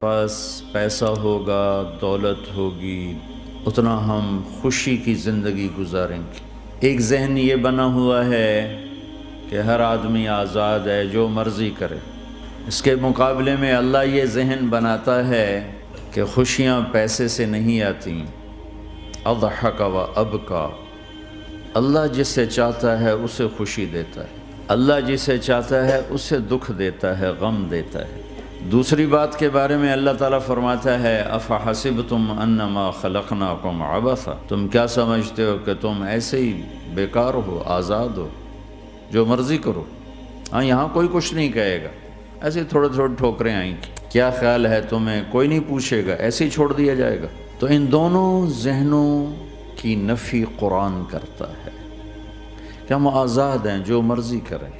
پاس پیسہ ہوگا، دولت ہوگی، اتنا ہم خوشی کی زندگی گزاریں گے۔ ایک ذہن یہ بنا ہوا ہے کہ ہر آدمی آزاد ہے، جو مرضی کرے۔ اس کے مقابلے میں اللہ یہ ذہن بناتا ہے کہ خوشیاں پیسے سے نہیں آتی۔ اضحک و ابکا، اللہ جسے چاہتا ہے اسے خوشی دیتا ہے، اللہ جسے چاہتا ہے اسے دکھ دیتا ہے، غم دیتا ہے۔ دوسری بات کے بارے میں اللہ تعالیٰ فرماتا ہے افحسبتم انما خلقناکم عبثا، تم کیا سمجھتے ہو کہ تم ایسے ہی بیکار ہو، آزاد ہو، جو مرضی کرو۔ ہاں، یہاں کوئی کچھ نہیں کہے گا، ایسے تھوڑے تھوڑے ٹھوکریں آئیں گی، کیا خیال ہے تمہیں، کوئی نہیں پوچھے گا، ایسے ہی چھوڑ دیا جائے گا۔ تو ان دونوں ذہنوں کی نفی قرآن کرتا ہے کہ ہم آزاد ہیں، جو مرضی کریں۔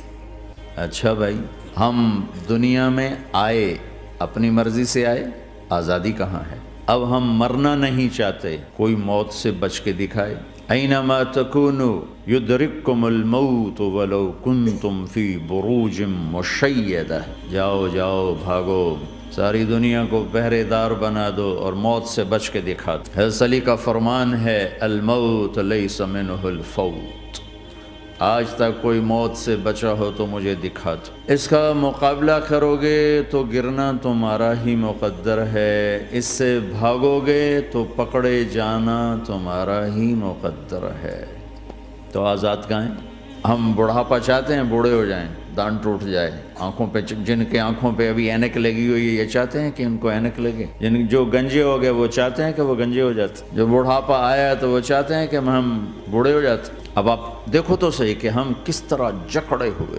اچھا بھائی، ہم دنیا میں آئے اپنی مرضی سے آئے، آزادی کہاں ہے؟ اب ہم مرنا نہیں چاہتے، کوئی موت سے بچ کے دکھائے۔ اینما تکونوا یدرککم الموت ولو کنتم فی بروج مشیدہ، جاؤ جاؤ بھاگو، ساری دنیا کو پہرے دار بنا دو اور موت سے بچ کے دکھا دو۔ حضرت علی کا فرمان ہے الموت لیس منہ الفوت، آج تک کوئی موت سے بچا ہو تو مجھے دکھا دو۔ اس کا مقابلہ کرو گے تو گرنا تمہارا ہی مقدر ہے، اس سے بھاگو گے تو پکڑے جانا تمہارا ہی مقدر ہے۔ تو آزاد کہاں ہیں؟ ہم بڑھاپا چاہتے ہیں، بوڑھے ہو جائیں، دان ٹوٹ جائے، آنکھوں پہ، جن کے آنکھوں پہ ابھی اینک لگی ہوئی ہے یہ چاہتے ہیں کہ ان کو اینک لگے، جو گنجے ہو گئے وہ چاہتے ہیں کہ وہ گنجے ہو جاتے، جو بڑھاپا آیا تو وہ چاہتے ہیں کہ ہم بوڑھے ہو جاتے۔ اب آپ دیکھو تو صحیح کہ ہم کس طرح جکڑے ہوئے۔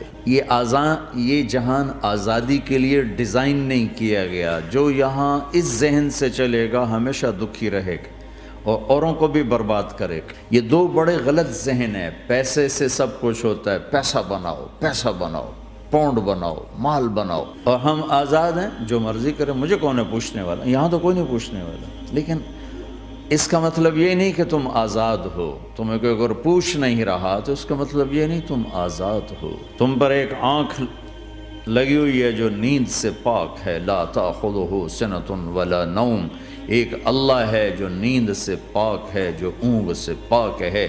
یہ جہان آزادی کے لیے ڈیزائن نہیں کیا گیا۔ جو یہاں اس ذہن سے چلے گا ہمیشہ دکھی رہے گا اور اوروں کو بھی برباد کرے گا۔ یہ دو بڑے غلط ذہن ہیں۔ پیسے سے سب کچھ ہوتا ہے، پیسہ بناؤ، پیسہ بناؤ، پاؤنڈ بناؤ، مال بناؤ، اور ہم آزاد ہیں، جو مرضی کریں، مجھے کون ہے پوچھنے والا؟ یہاں تو کوئی نہیں پوچھنے والا۔ لیکن اس کا مطلب یہ نہیں کہ تم آزاد ہو، تمہیں کوئی اگر پوچھ نہیں رہا تو اس کا مطلب یہ نہیں تم آزاد ہو۔ تم پر ایک آنکھ لگی ہوئی ہے جو نیند سے پاک ہے، لا تأخذہ سنۃ ولا نوم، ایک اللہ ہے جو نیند سے پاک ہے، جو اونگ سے پاک ہے۔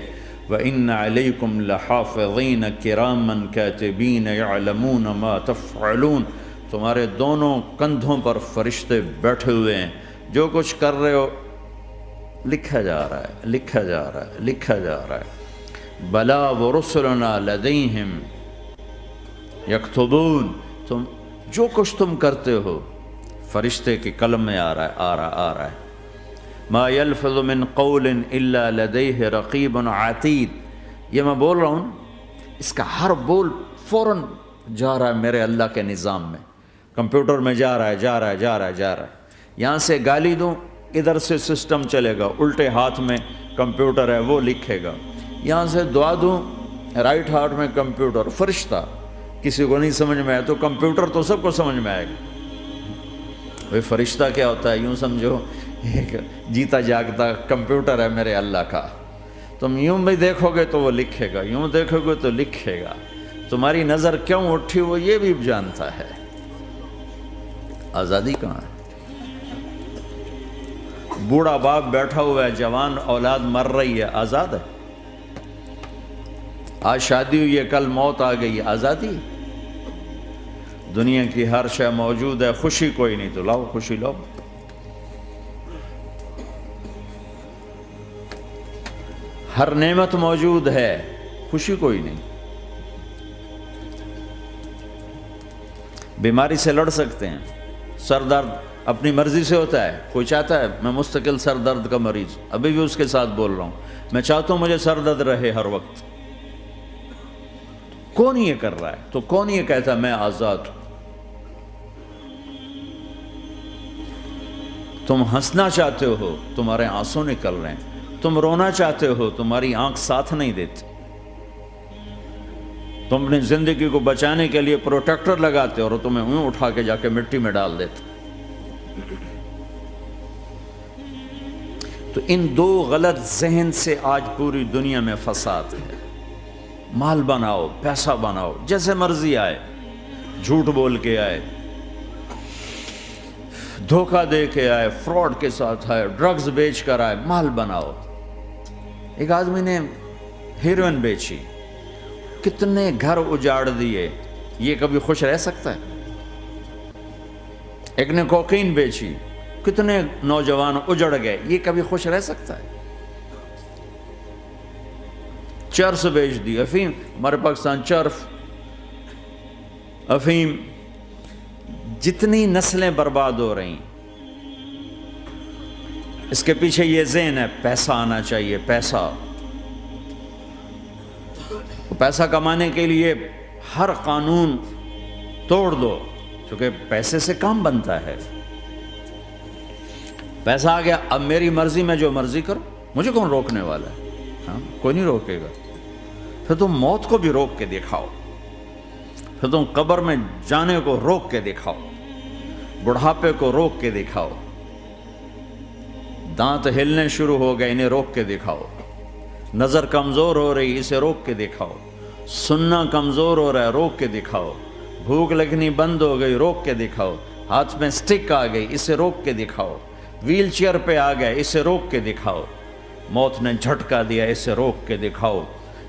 وَإِنَّ عَلَيْكُمْ لَحَافِظِينَ كِرَامًا كَاتِبِينَ يَعْلَمُونَ مَا تَفْعَلُونَ، تمہارے دونوں کندھوں پر فرشتے بیٹھے ہوئے ہیں، جو کچھ کر رہے ہو لکھا جا رہا ہے، لکھا جا رہا ہے، لکھا جا رہا ہے۔ بلا ورسلنا لدیہم یکتبون، تم جو کچھ تم کرتے ہو فرشتے کے قلم میں آ رہا ہے۔ ما یلفظ من قول الا لدیہ رقیب عتید، یہ میں بول رہا ہوں، اس کا ہر بول فوراً جا رہا ہے میرے اللہ کے نظام میں، کمپیوٹر میں جا رہا ہے، جا رہا ہے، جا رہا ہے، جا رہا ہے۔ یہاں سے گالی دوں، ادھر سے سسٹم چلے گا، الٹے ہاتھ میں کمپیوٹر ہے وہ لکھے گا۔ یہاں سے دعا دوں، رائٹ ہاتھ میں کمپیوٹر، فرشتہ، کسی کو نہیں سمجھ میں آئے تو کمپیوٹر تو سب کو سمجھ میں آئے گا۔ وہ فرشتہ کیا ہوتا ہے؟ یوں سمجھو ایک جیتا جاگتا کمپیوٹر ہے میرے اللہ کا، تم یوں بھی دیکھو گے تو وہ لکھے گا، یوں دیکھو گے تو لکھے گا، تمہاری نظر کیوں اٹھی وہ یہ بھی جانتا ہے۔ آزادی کہاں ہے؟ بوڑھا باپ بیٹھا ہوا ہے، جوان اولاد مر رہی ہے، آزاد ہے؟ آج شادی ہوئی ہے، کل موت آ گئی، آزادی؟ دنیا کی ہر شے موجود ہے، خوشی کوئی نہیں، تو لاؤ خوشی لاؤ۔ ہر نعمت موجود ہے، خوشی کوئی نہیں۔ بیماری سے لڑ سکتے ہیں، سر درد اپنی مرضی سے ہوتا ہے، کوئی چاہتا ہے میں مستقل سر درد کا مریض، ابھی بھی اس کے ساتھ بول رہا ہوں، میں چاہتا ہوں مجھے سر درد رہے ہر وقت۔ کون یہ کر رہا ہے؟ تو کون یہ کہتا ہے میں آزاد ہوں؟ تم ہنسنا چاہتے ہو، تمہارے آنسو نکل رہے ہیں، تم رونا چاہتے ہو، تمہاری آنکھ ساتھ نہیں دیتی، تم اپنی زندگی کو بچانے کے لیے پروٹیکٹر لگاتے ہو اور تمہیں اون اٹھا کے جا کے مٹی میں ڈال دیتے۔ تو ان دو غلط ذہن سے آج پوری دنیا میں فساد ہے۔ مال بناؤ، پیسہ بناؤ، جیسے مرضی آئے، جھوٹ بول کے آئے، دھوکہ دے کے آئے، فراڈ کے ساتھ آئے، ڈرگز بیچ کر آئے، مال بناؤ۔ ایک آدمی نے ہیروئن بیچی، کتنے گھر اجاڑ دیے، یہ کبھی خوش رہ سکتا ہے؟ ایک نے کوکین بیچی، کتنے نوجوان اجڑ گئے، یہ کبھی خوش رہ سکتا ہے؟ چرس بیچ دی، افیم، ہمارے پاکستان چرف، افیم، جتنی نسلیں برباد ہو رہی ہیں، اس کے پیچھے یہ ذہن ہے پیسہ آنا چاہیے، پیسہ کمانے کے لیے ہر قانون توڑ دو، کیونکہ پیسے سے کام بنتا ہے۔ پیسہ آ گیا، اب میری مرضی میں جو مرضی کرو، مجھے کون روکنے والا ہے؟ ہاں، کوئی نہیں روکے گا۔ پھر تم موت کو بھی روک کے دکھاؤ، پھر تم قبر میں جانے کو روک کے دکھاؤ، بڑھاپے کو روک کے دکھاؤ، دانت ہلنے شروع ہو گئے، انہیں روک کے دکھاؤ، نظر کمزور ہو رہی، اسے روک کے دکھاؤ، سننا کمزور ہو رہا ہے، روک کے دکھاؤ، بھوک لگنی بند ہو گئی، روک کے دکھاؤ، ہاتھ میں سٹک آ گئی، اسے روک کے دکھاؤ، ویل چیئر پہ آ گئے، اسے روک کے دکھاؤ، موت نے جھٹکا دیا، اسے روک کے دکھاؤ۔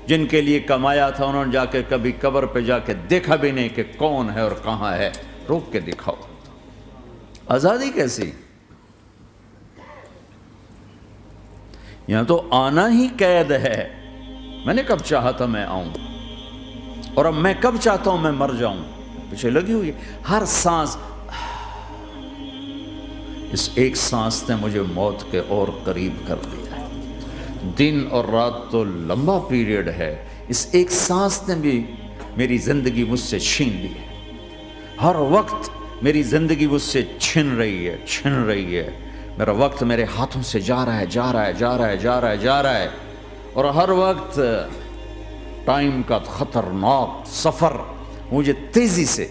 جن کے لیے کمایا تھا انہوں نے جا کے کبھی قبر پہ جا کے دیکھا بھی نہیں کہ کون ہے اور کہاں ہے، روک کے دکھاؤ۔ آزادی کیسی؟ یہاں تو آنا ہی قید ہے۔ میں نے کب چاہا تھا میں آؤں، اور اب میں کب چاہتا ہوں میں مر جاؤں، پیچھے لگی ہوئی ہے۔ ہر سانس، اس ایک سانس نے مجھے موت کے اور قریب کر دیا ہے۔ دن اور رات تو لمبا پیریڈ ہے، اس ایک سانس نے بھی میری زندگی مجھ سے چھین لی ہے۔ ہر وقت میری زندگی مجھ سے چھن رہی ہے۔ میرا وقت میرے ہاتھوں سے جا رہا ہے، اور ہر وقت ٹائم کا خطرناک سفر مجھے تیزی سے،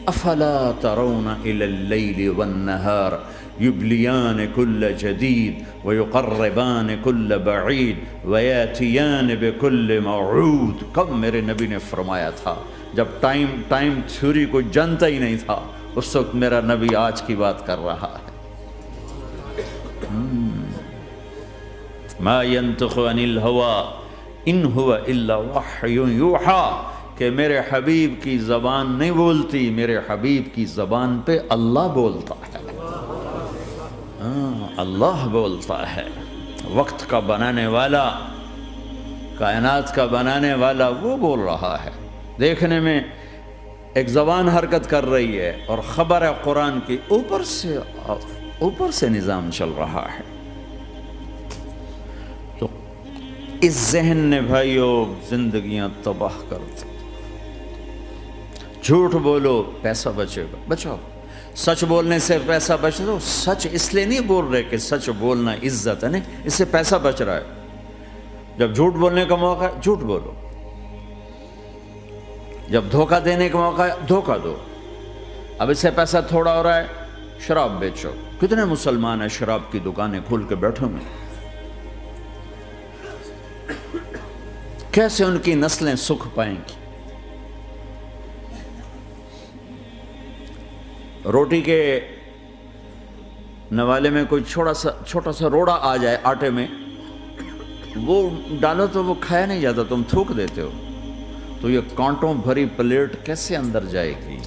افلا ترون الی اللیل والنہار یبلیان کل جدید ویقربان کل بعید ویاتیان بکل موعود۔ کب میرے نبی نے فرمایا تھا، جب ٹائم تھیوری کو جانتا ہی نہیں تھا، اس وقت میرا نبی آج کی بات کر رہا ہے۔ ما ينطق عن الهوى ان هو الا وحی یوحی، کہ میرے حبیب کی زبان نہیں بولتی، میرے حبیب کی زبان پہ اللہ بولتا ہے، اللہ بولتا ہے۔ وقت کا بنانے والا، کائنات کا بنانے والا وہ بول رہا ہے۔ دیکھنے میں ایک زبان حرکت کر رہی ہے اور خبر ہے قرآن کی، اوپر سے نظام چل رہا ہے۔ تو اس ذہن نے بھائیو زندگیاں تباہ کر دی۔ جھوٹ بولو پیسہ بچے گا، بچاؤ۔ سچ بولنے سے پیسہ بچ دو، سچ اس لیے نہیں بول رہے کہ سچ بولنا عزت ہے، نہیں، اس سے پیسہ بچ رہا ہے۔ جب جھوٹ بولنے کا موقع ہے جھوٹ بولو، جب دھوکہ دینے کا موقع ہے دھوکہ دو۔ اب اس سے پیسہ تھوڑا ہو رہا ہے، شراب بیچو۔ کتنے مسلمان ہیں شراب کی دکانیں کھول کے بیٹھے ہوئے، کیسے ان کی نسلیں سکھ پائیں گی؟ روٹی کے نوالے میں کوئی چھوٹا سا روڑا آ جائے آٹے میں، وہ ڈالو تو وہ کھایا نہیں جاتا، تم تھوک دیتے ہو، تو یہ کانٹوں بھری پلیٹ کیسے اندر جائے گی؟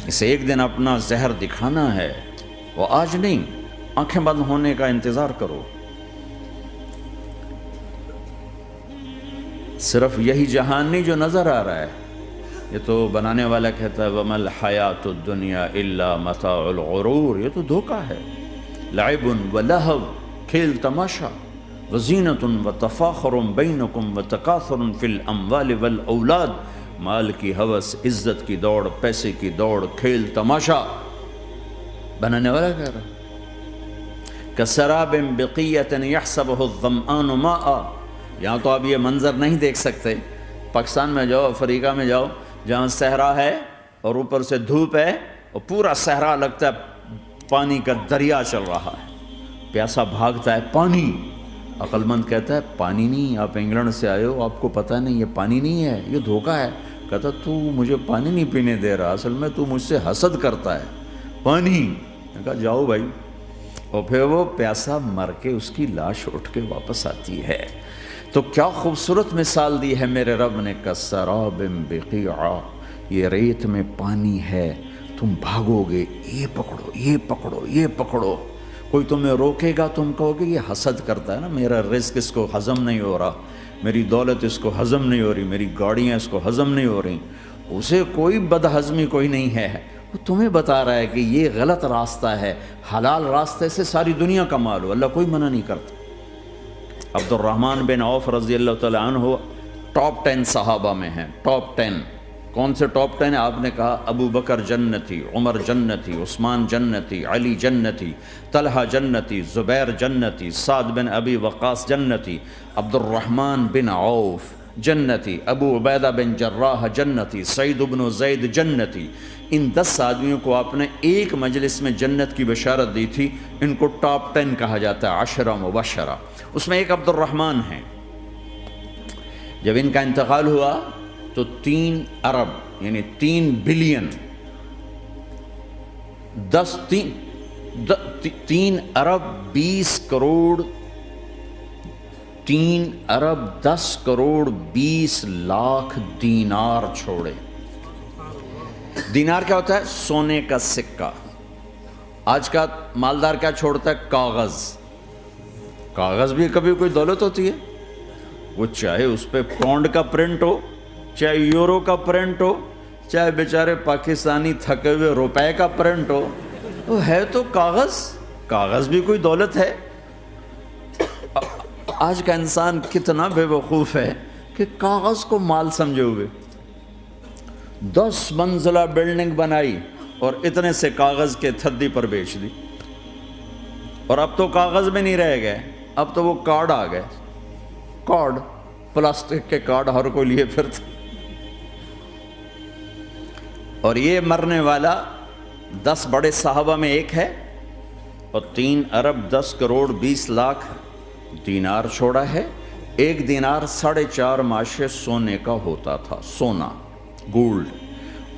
اسے ایک دن اپنا زہر دکھانا ہے، وہ آج نہیں، آنکھیں بند ہونے کا انتظار کرو۔ صرف یہی جہان نہیں جو نظر آ رہا ہے، یہ تو بنانے والا کہتا ہے وَمَا الْحَيَاةُ الدُّنْيَا إِلَّا مَتَاعُ الْغُرُورِ، یہ تو دھوکہ ہے۔ لَعِبٌ وَلَهْوٌ، کھیل تماشا، وَزِينَةٌ وَتَفَاخُرٌ بَيْنَكُمْ وَتَكَاثُرٌ فِي الْأَمْوَالِ وَالْأَوْلَادِ، مال کی ہوس، عزت کی دوڑ، پیسے کی دوڑ، کھیل تماشا۔ بنانے والا کہہ رہا ہے كَسَرَابٍ بِقِيَّةٍ يَحْسَبُهُ الظَّمْآنُ مَاءً۔ یہاں تو آپ یہ منظر نہیں دیکھ سکتے، پاکستان میں جاؤ، افریقہ میں جاؤ، جہاں صحرا ہے اور اوپر سے دھوپ ہے اور پورا صحرا لگتا ہے پانی کا دریا چل رہا ہے، پیاسا بھاگتا ہے پانی۔ عقل مند کہتا ہے پانی نہیں، آپ انگلینڈ سے آئے ہو، آپ کو پتہ نہیں یہ پانی نہیں ہے، یہ دھوکہ ہے۔ کہتا تو مجھے پانی نہیں پینے دے رہا، اصل میں تو مجھ سے حسد کرتا ہے۔ پانی نے کہا جاؤ بھائی، اور پھر وہ پیاسا مر کے اس کی لاش اٹھ کے واپس آتی ہے۔ تو کیا خوبصورت مثال دی ہے میرے رب نے، کسراب بقیع، یہ ریت میں پانی ہے، تم بھاگو گے، یہ پکڑو یہ پکڑو یہ پکڑو، کوئی تمہیں روکے گا، تم کہو گے یہ حسد کرتا ہے نا، میرا رزق اس کو ہضم نہیں ہو رہا، میری دولت اس کو ہضم نہیں ہو رہی، میری گاڑیاں اس کو ہضم نہیں ہو رہی، اسے کوئی بدہضمی کوئی نہیں ہے، وہ تمہیں بتا رہا ہے کہ یہ غلط راستہ ہے، حلال راستے سے ساری دنیا کا مال ہو، اللہ کوئی منع نہیں کرتا۔ عبد الرحمن بن عوف رضی اللہ تعالیٰ عنہ ٹاپ 10 صحابہ میں ہیں، ٹاپ 10۔ کون سے ٹاپ 10 ہیں؟ آپ نے کہا ابو بکر جنتی، عمر جنتی، عثمان جنتی، علی جنتی، طلحہ جنتی، زبیر جنتی، سعد بن ابی وقاص جنتی، عبد الرحمن بن عوف جنتی، ابو عبیدہ بن جراح جنتی، سعید بن زید جنتی۔ ان 10 آدمیوں کو آپ نے ایک مجلس میں جنت کی بشارت دی تھی، ان کو ٹاپ 10 کہا جاتا ہے، 10 مبشرہ، اس میں ایک عبد الرحمن ہیں۔ جب ان کا انتقال ہوا تو 3 ارب یعنی 3 بلین 3 ارب 20 کروڑ 3 ارب 10 کروڑ 20 لاکھ دینار چھوڑے۔ دینار کیا ہوتا ہے؟ سونے کا سکہ۔ آج کا مالدار کیا چھوڑتا ہے؟ کاغذ۔ کاغذ بھی کبھی کوئی دولت ہوتی ہے، وہ چاہے اس پہ پاؤنڈ کا پرنٹ ہو، چاہے یورو کا پرنٹ ہو، چاہے بیچارے پاکستانی تھکے ہوئے روپے کا پرنٹ ہو، وہ ہے تو کاغذ۔ کاغذ بھی کوئی دولت ہے۔ آج کا انسان کتنا بے وقوف ہے کہ کاغذ کو مال سمجھے ہوئے 10 منزلہ بلڈنگ بنائی اور اتنے سے کاغذ کے تھدی پر بیچ دی، اور اب تو کاغذ میں نہیں رہ گئے، اب تو وہ کارڈ آ گئے، کارڈ، پلاسٹک کے کارڈ ہر کوئی لیے پھرتا۔ اور یہ مرنے والا 10 بڑے صحابہ میں ایک ہے، اور 3 ارب 10 کروڑ 20 لاکھ دینار چھوڑا ہے۔ ایک دینار 4.5 ماشے سونے کا ہوتا تھا، سونا، گولڈ،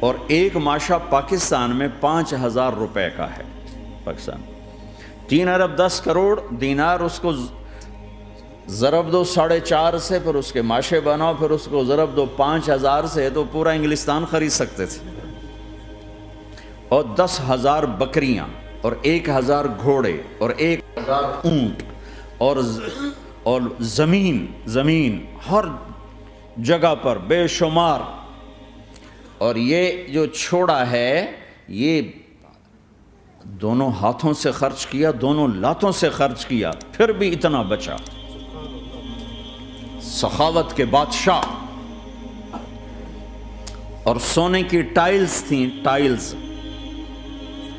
اور ایک ماشا پاکستان میں 5,000 روپے کا ہے پاکستان۔ 3 ارب 10 کروڑ دینار، اس کو ضرب دو 4.5 سے، پھر اس کے ماشے بناؤ، پھر اس کو ضرب دو 5,000 سے، تو پورا انگلستان خرید سکتے تھے۔ اور 10,000 بکریاں، اور 1,000 گھوڑے، اور 1,000 اونٹ، اور زمین ہر جگہ پر بے شمار۔ اور یہ جو چھوڑا ہے، یہ دونوں ہاتھوں سے خرچ کیا، دونوں لاتوں سے خرچ کیا، پھر بھی اتنا بچا۔ سخاوت کے بادشاہ۔ اور سونے کی ٹائلز تھیں، ٹائلز،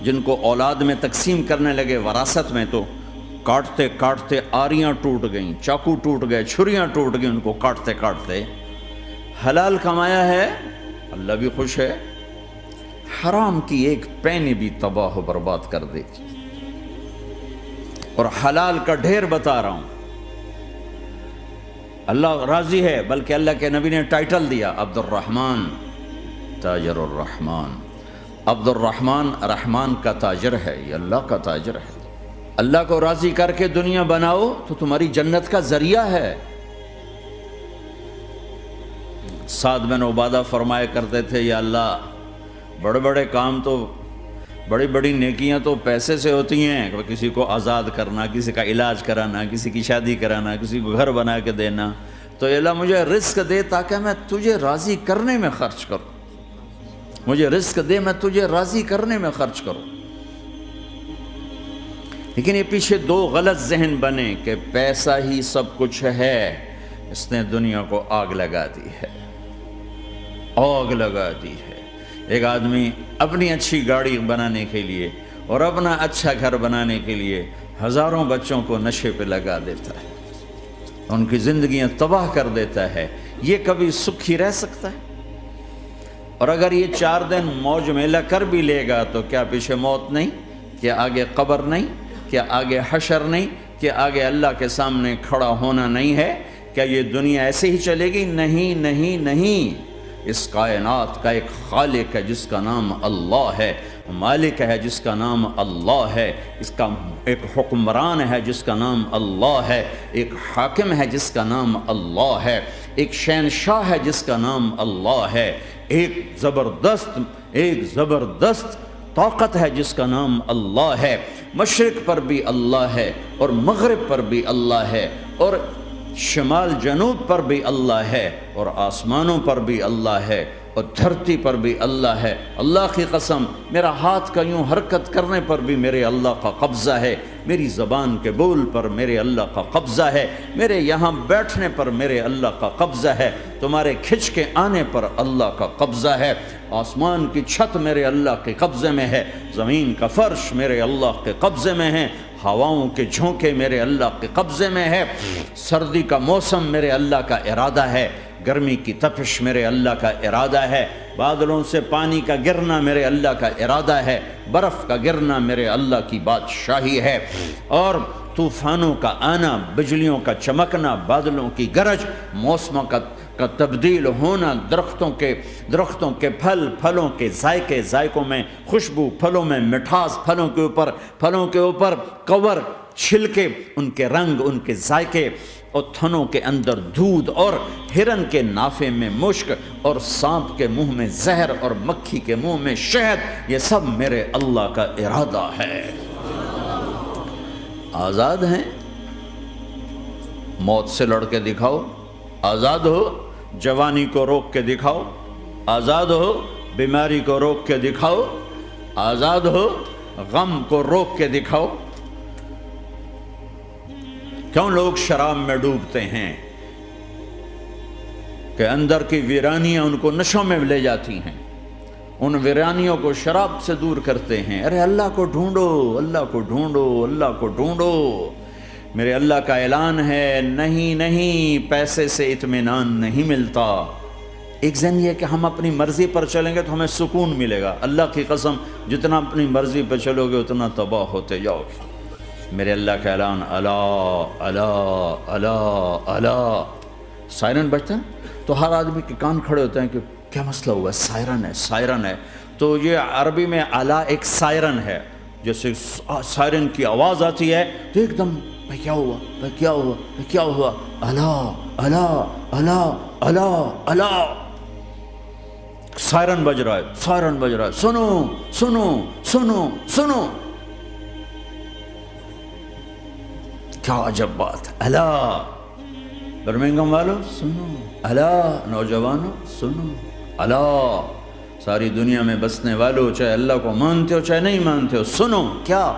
جن کو اولاد میں تقسیم کرنے لگے وراثت میں، تو کاٹتے کاٹتے آریاں ٹوٹ گئیں، چاقو ٹوٹ گئے، چھریاں ٹوٹ گئیں، ان کو کاٹتے کاٹتے۔ حلال کمایا ہے، اللہ بھی خوش ہے، حرام کی ایک پینی بھی تباہ و برباد کر دے گی۔ اور حلال کا ڈھیر بتا رہا ہوں، اللہ راضی ہے، بلکہ اللہ کے نبی نے ٹائٹل دیا، عبد الرحمن تاجر الرحمن۔ عبد الرحمن رحمان کا تاجر ہے، یہ اللہ کا تاجر ہے۔ اللہ کو راضی کر کے دنیا بناؤ تو تمہاری جنت کا ذریعہ ہے۔ سعد بن عبادہ فرمایا کرتے تھے، یا اللہ، بڑے بڑے کام تو، بڑی بڑی نیکیاں تو پیسے سے ہوتی ہیں، کسی کو آزاد کرنا، کسی کا علاج کرانا، کسی کی شادی کرانا، کسی کو گھر بنا کے دینا، تو اللہ مجھے رزق دے تاکہ میں تجھے راضی کرنے میں خرچ کروں، مجھے رزق دے میں تجھے راضی کرنے میں خرچ کروں۔ لیکن یہ پیچھے 2 غلط ذہن بنے کہ پیسہ ہی سب کچھ ہے، اس نے دنیا کو آگ لگا دی ہے، آگ لگا دی ہے۔ ایک آدمی اپنی اچھی گاڑی بنانے کے لیے اور اپنا اچھا گھر بنانے کے لیے ہزاروں بچوں کو نشے پہ لگا دیتا ہے، ان کی زندگیاں تباہ کر دیتا ہے۔ یہ کبھی سکھی رہ سکتا ہے؟ اور اگر یہ 4 دن موج میلہ کر بھی لے گا تو کیا پیچھے موت نہیں؟ کیا آگے قبر نہیں؟ کیا آگے حشر نہیں؟ کیا آگے اللہ کے سامنے کھڑا ہونا نہیں ہے؟ کیا یہ دنیا ایسے ہی چلے گی؟ نہیں نہیں نہیں، اس کائنات کا ایک خالق ہے جس کا نام اللہ ہے، مالک ہے جس کا نام اللہ ہے، اس کا ایک حکمران ہے جس کا نام اللہ ہے، ایک حاکم ہے جس کا نام اللہ ہے، ایک شہنشاہ ہے جس کا نام اللہ ہے، ایک زبردست طاقت ہے جس کا نام اللہ ہے، مشرق پر بھی اللہ ہے اور مغرب پر بھی اللہ ہے اور شمال جنوب پر بھی اللہ ہے اور آسمانوں پر بھی اللہ ہے اور دھرتی پر بھی اللہ ہے۔ اللہ کی قسم، میرا ہاتھ کا یوں حرکت کرنے پر بھی میرے اللہ کا قبضہ ہے، میری زبان کے بول پر میرے اللہ کا قبضہ ہے، میرے یہاں بیٹھنے پر میرے اللہ کا قبضہ ہے، تمہارے کھچ کے آنے پر اللہ کا قبضہ ہے، آسمان کی چھت میرے اللہ کے قبضے میں ہے، زمین کا فرش میرے اللہ کے قبضے میں ہے، ہواؤں کے جھونکے میرے اللہ کے قبضے میں ہے، سردی کا موسم میرے اللہ کا ارادہ ہے، گرمی کی تپش میرے اللہ کا ارادہ ہے، بادلوں سے پانی کا گرنا میرے اللہ کا ارادہ ہے، برف کا گرنا میرے اللہ کی بادشاہی ہے، اور طوفانوں کا آنا، بجلیوں کا چمکنا، بادلوں کی گرج، موسموں کا تبدیل ہونا، درختوں کے پھلوں کے ذائقوں میں خوشبو، پھلوں میں مٹھاس، پھلوں کے اوپر کور، چھلکے، ان کے رنگ، ان کے ذائقے، اور تھنوں کے اندر دودھ، اور ہرن کے نافے میں مشک، اور سانپ کے منہ میں زہر، اور مکھی کے منہ میں شہد، یہ سب میرے اللہ کا ارادہ ہے۔ آزاد ہیں؟ موت سے لڑ کے دکھاؤ، آزاد ہو، جوانی کو روک کے دکھاؤ، آزاد ہو، بیماری کو روک کے دکھاؤ، آزاد ہو، غم کو روک کے دکھاؤ۔ کیوں لوگ شراب میں ڈوبتے ہیں؟ کہ اندر کی ویرانیاں ان کو نشوں میں لے جاتی ہیں، ان ویرانیوں کو شراب سے دور کرتے ہیں۔ ارے اللہ کو ڈھونڈو، اللہ کو ڈھونڈو، اللہ کو ڈھونڈو۔ میرے اللہ کا اعلان ہے، نہیں پیسے سے اطمینان نہیں ملتا۔ ایک ذہن یہ کہ ہم اپنی مرضی پر چلیں گے تو ہمیں سکون ملے گا۔ اللہ کی قسم، جتنا اپنی مرضی پہ چلو گے اتنا تباہ ہوتے جاؤ گے۔ میرے اللہ کا اعلان، اللہ اللہ اللہ اللہ۔ سائرن بجتا ہے تو ہر آدمی کے کان کھڑے ہوتے ہیں کہ کیا مسئلہ ہوا ہے؟ سائرن ہے۔ تو یہ عربی میں اعلیٰ ایک سائرن ہے، جیسے سائرن کی آواز آتی ہے تو ایک دم کیا ہوا؟ اللہ اللہ اللہ اللہ اللہ، سائرن بج رہا ہے، سنو سنو سنو سنو۔ کیا عجب بات ہے! اللہ برمنگم والوں سنو، اللہ نوجوانوں سنو، اللہ ساری دنیا میں بسنے والوں، چاہے اللہ کو مانتے ہو چاہے نہیں مانتے ہو، سنو۔ کیا؟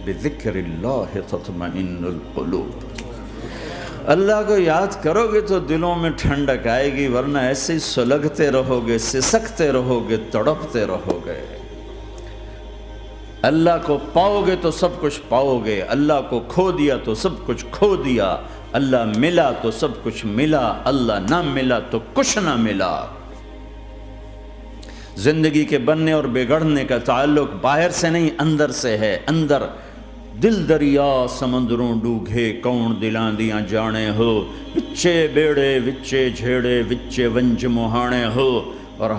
بذکر اللہ تطمئن القلوب۔ اللہ کو یاد کرو گے تو دلوں میں ٹھنڈک آئے گی، ورنہ ایسے ہی سلگتے رہو گے، سسکتے رہو گے، تڑپتے رہو گے۔ اللہ کو پاؤ گے تو سب کچھ پاؤ گے، اللہ کو کھو دیا تو سب کچھ کھو دیا، اللہ ملا تو سب کچھ ملا، اللہ نہ ملا تو کچھ نہ ملا۔ زندگی کے بننے اور بگڑنے کا تعلق باہر سے نہیں اندر سے ہے۔ اندر دل دریا سمندروں ڈوگے، کون دلاں دیاں جانے ہو، وچے بیڑے وچے جھیڑے وچے ونج مہانے ہو۔ اور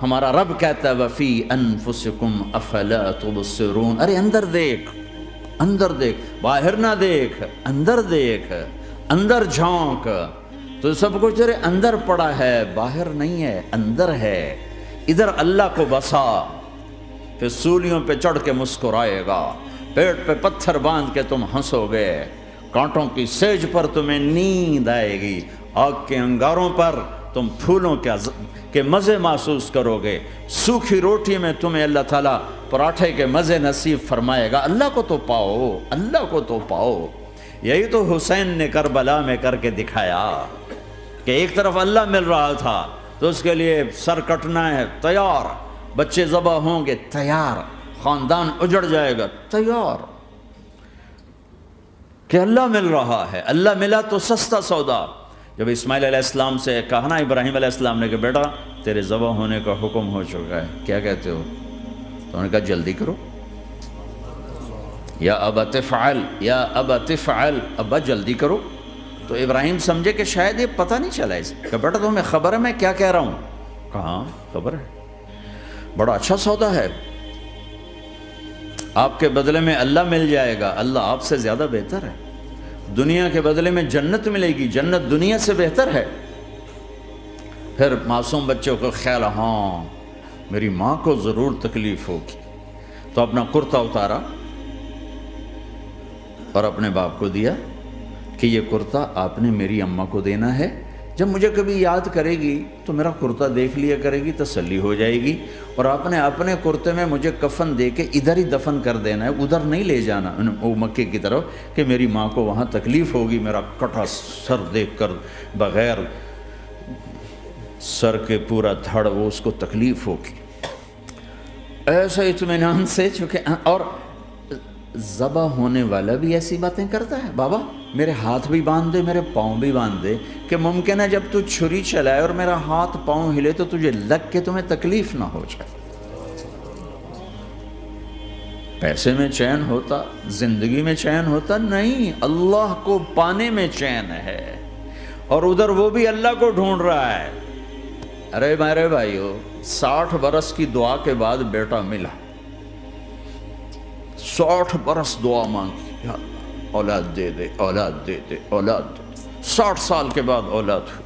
ہمارا رب کہتا ہے وفی انفسکم افلا تبصرون۔ ارے اندر دیکھ، باہر نہ دیکھ، اندر جھانک، تو سب کچھ تیرے اندر پڑا ہے، باہر نہیں ہے، اندر ہے۔ ادھر اللہ کو بسا، پھر سولیوں پہ چڑھ کے مسکرائے گا، پیٹ پہ پتھر باندھ کے تم ہنسو گے، کانٹوں کی سیج پر تمہیں نیند آئے گی، آگ کے انگاروں پر تم پھولوں کے مزے محسوس کرو گے، سوکھی روٹی میں تمہیں اللہ تعالیٰ پراٹھے کے مزے نصیب فرمائے گا۔ اللہ کو تو پاؤ، اللہ کو تو پاؤ۔ یہی تو حسین نے کربلا میں کر کے دکھایا کہ ایک طرف اللہ مل رہا تھا تو اس کے لیے سر کٹنا ہے، تیار، بچے ذبح ہوں گے، تیار، خاندان اجڑ جائے گا، تیار، کہ اللہ مل رہا ہے۔ اللہ ملا تو سستا سودا۔ جب اسماعیل علیہ السلام سے کہا نا ابراہیم علیہ السلام نے کہ بیٹا تیرے ذبح ہونے کا حکم ہو چکا ہے، کیا کہتے ہو؟ تو انہوں نے کہا جلدی کرو، یا ابا تفعل، یا ابا تفعل، ابا جلدی کرو۔ تو ابراہیم سمجھے کہ شاید یہ پتہ نہیں چلا اس کہ بیٹا تمہیں خبر ہے میں کیا کہہ رہا ہوں؟ کہاں خبر ہے؟ بڑا اچھا سودا ہے، آپ کے بدلے میں اللہ مل جائے گا، اللہ آپ سے زیادہ بہتر ہے۔ دنیا کے بدلے میں جنت ملے گی، جنت دنیا سے بہتر ہے۔ پھر معصوم بچوں کو خیال، ہاں میری ماں کو ضرور تکلیف ہوگی، تو اپنا کرتا اتارا اور اپنے باپ کو دیا کہ یہ کرتا آپ نے میری اماں کو دینا ہے، جب مجھے کبھی یاد کرے گی تو میرا کرتا دیکھ لیا کرے گی، تسلی ہو جائے گی، اور آپ نے اپنے کرتے میں مجھے کفن دے کے ادھر ہی دفن کر دینا ہے، ادھر نہیں لے جانا وہ مکے کی طرف کہ میری ماں کو وہاں تکلیف ہوگی، میرا کٹا سر دیکھ کر بغیر سر کے پورا دھڑ وہ اس کو تکلیف ہوگی۔ ایسا اطمینان سے، چونکہ اور ذبح ہونے والا بھی ایسی باتیں کرتا ہے، بابا میرے ہاتھ بھی باندھ دے، میرے پاؤں بھی باندھ دے، کہ ممکن ہے جب تو چھری چلائے اور میرا ہاتھ پاؤں ہلے تو تجھے لگ کے تمہیں تکلیف نہ ہو جائے۔ پیسے میں چین ہوتا، زندگی میں چین ہوتا نہیں، اللہ کو پانے میں چین ہے، اور ادھر وہ بھی اللہ کو ڈھونڈ رہا ہے۔ ارے میرے بھائیو، 60 برس کی دعا کے بعد بیٹا ملا، 60 برس دعا مانگی، یا اللہ اولاد دے دے، اولاد دے دے، اولاد دے دے، 60 سال کے بعد اولاد ہوئی،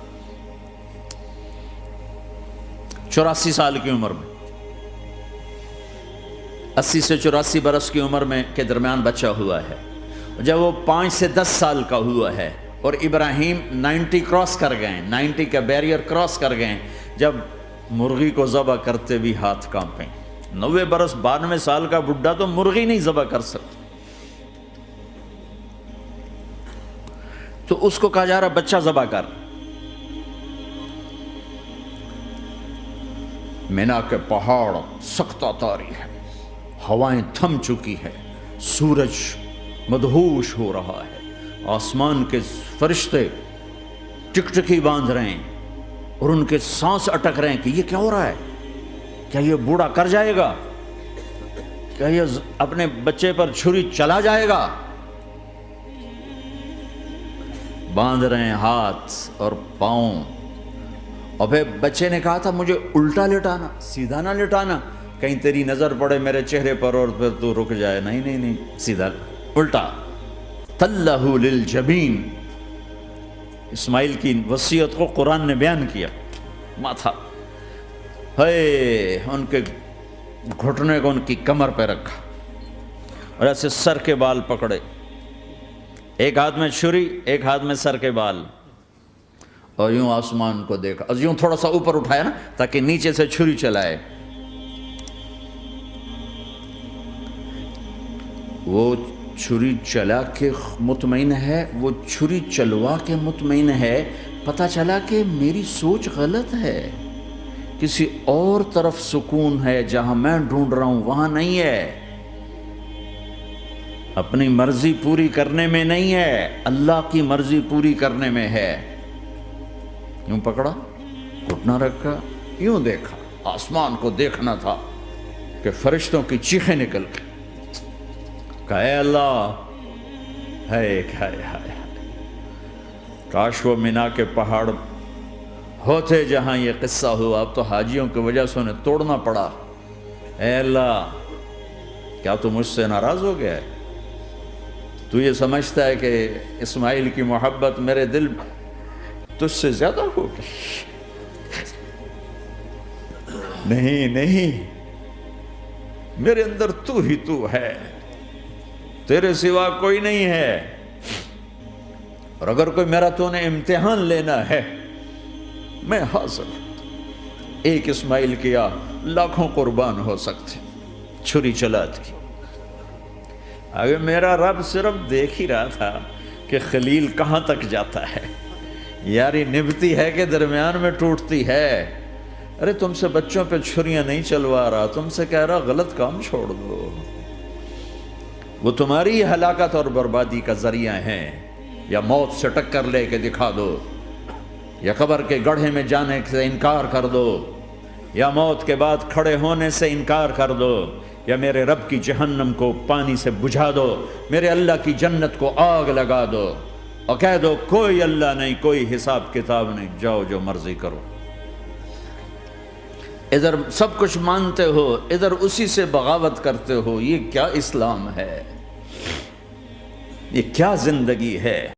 84 سال کی عمر میں، 80 سے 84 برس کی عمر میں کے درمیان بچہ ہوا ہے۔ جب وہ 5 سے 10 سال کا ہوا ہے اور ابراہیم 90 کراس کر گئے، 90 کا بیریئر کراس کر گئے، جب مرغی کو ذبح کرتے بھی ہاتھ کانپیں، 90 برس 92 سال کا بڈھا تو مرغی نہیں ذبح کر سکتا، تو اس کو کہا جا رہا بچہ ذبح کر۔ مینا کے پہاڑ سختہ تاری ہے، ہوائیں تھم چکی ہے، سورج مدہوش ہو رہا ہے، آسمان کے فرشتے ٹکٹکی باندھ رہے ہیں اور ان کے سانس اٹک رہے ہیں کہ یہ کیا ہو رہا ہے، کیا یہ بوڑھا کر جائے گا، کیا یہ اپنے بچے پر چھری چلا جائے گا؟ باندھ رہے ہیں ہاتھ اور پاؤں، اور پھر بچے نے کہا تھا مجھے الٹا لٹانا، سیدھا نہ لٹانا، کہیں تیری نظر پڑے میرے چہرے پر اور پھر تو رک جائے، نہیں نہیں نہیں، سیدھا الٹا۔ تلہ للجبین، اسماعیل کی وصیت کو قرآن نے بیان کیا، ماتھا ہے ان کے گھٹنے کو ان کی کمر پہ رکھا اور ایسے سر کے بال پکڑے، ایک ہاتھ میں چھری، ایک ہاتھ میں سر کے بال، اور یوں آسمان کو دیکھا، اور یوں تھوڑا سا اوپر اٹھایا نا تاکہ نیچے سے چھری چلائے۔ وہ چھری چلا کے مطمئن ہے، وہ چھری چلوا کے مطمئن ہے، پتہ چلا کہ میری سوچ غلط ہے، کسی اور طرف سکون ہے، جہاں میں ڈھونڈ رہا ہوں وہاں نہیں ہے، اپنی مرضی پوری کرنے میں نہیں ہے، اللہ کی مرضی پوری کرنے میں ہے۔ یوں پکڑا، گھٹنا رکھا، یوں دیکھا، آسمان کو دیکھنا تھا کہ فرشتوں کی چیخیں نکل گئی، کہا اے اللہ، ہائے ہائے ہائے، کاش وہ مینا کے پہاڑ ہوتے جہاں یہ قصہ ہوا، اب تو حاجیوں کی وجہ سے انہیں توڑنا پڑا۔ اے اللہ، کیا تو مجھ سے ناراض ہو گیا ہے؟ تو یہ سمجھتا ہے کہ اسماعیل کی محبت میرے دل تجھ سے زیادہ ہو گئی؟ نہیں نہیں، میرے اندر تو ہی تو ہے، تیرے سوا کوئی نہیں ہے، اور اگر کوئی میرا تو نے امتحان لینا ہے میں حاضر۔ ایک اسماعیل کیا لاکھوں قربان ہو سکتے، چھری چلا دی۔ اگر میرا رب صرف دیکھ ہی رہا تھا کہ خلیل کہاں تک جاتا ہے، یاری نبھتی ہے کہ درمیان میں ٹوٹتی ہے۔ ارے تم سے بچوں پہ چھریاں نہیں چلوا رہا، تم سے کہہ رہا غلط کام چھوڑ دو، وہ تمہاری ہلاکت اور بربادی کا ذریعہ ہیں، یا موت سے ٹکر لے کے دکھا دو، یا قبر کے گڑھے میں جانے سے انکار کر دو، یا موت کے بعد کھڑے ہونے سے انکار کر دو، یا میرے رب کی جہنم کو پانی سے بجھا دو، میرے اللہ کی جنت کو آگ لگا دو، اور کہہ دو کوئی اللہ نہیں، کوئی حساب کتاب نہیں، جاؤ جو مرضی کرو۔ ادھر سب کچھ مانتے ہو، ادھر اسی سے بغاوت کرتے ہو، یہ کیا اسلام ہے؟ یہ کیا زندگی ہے؟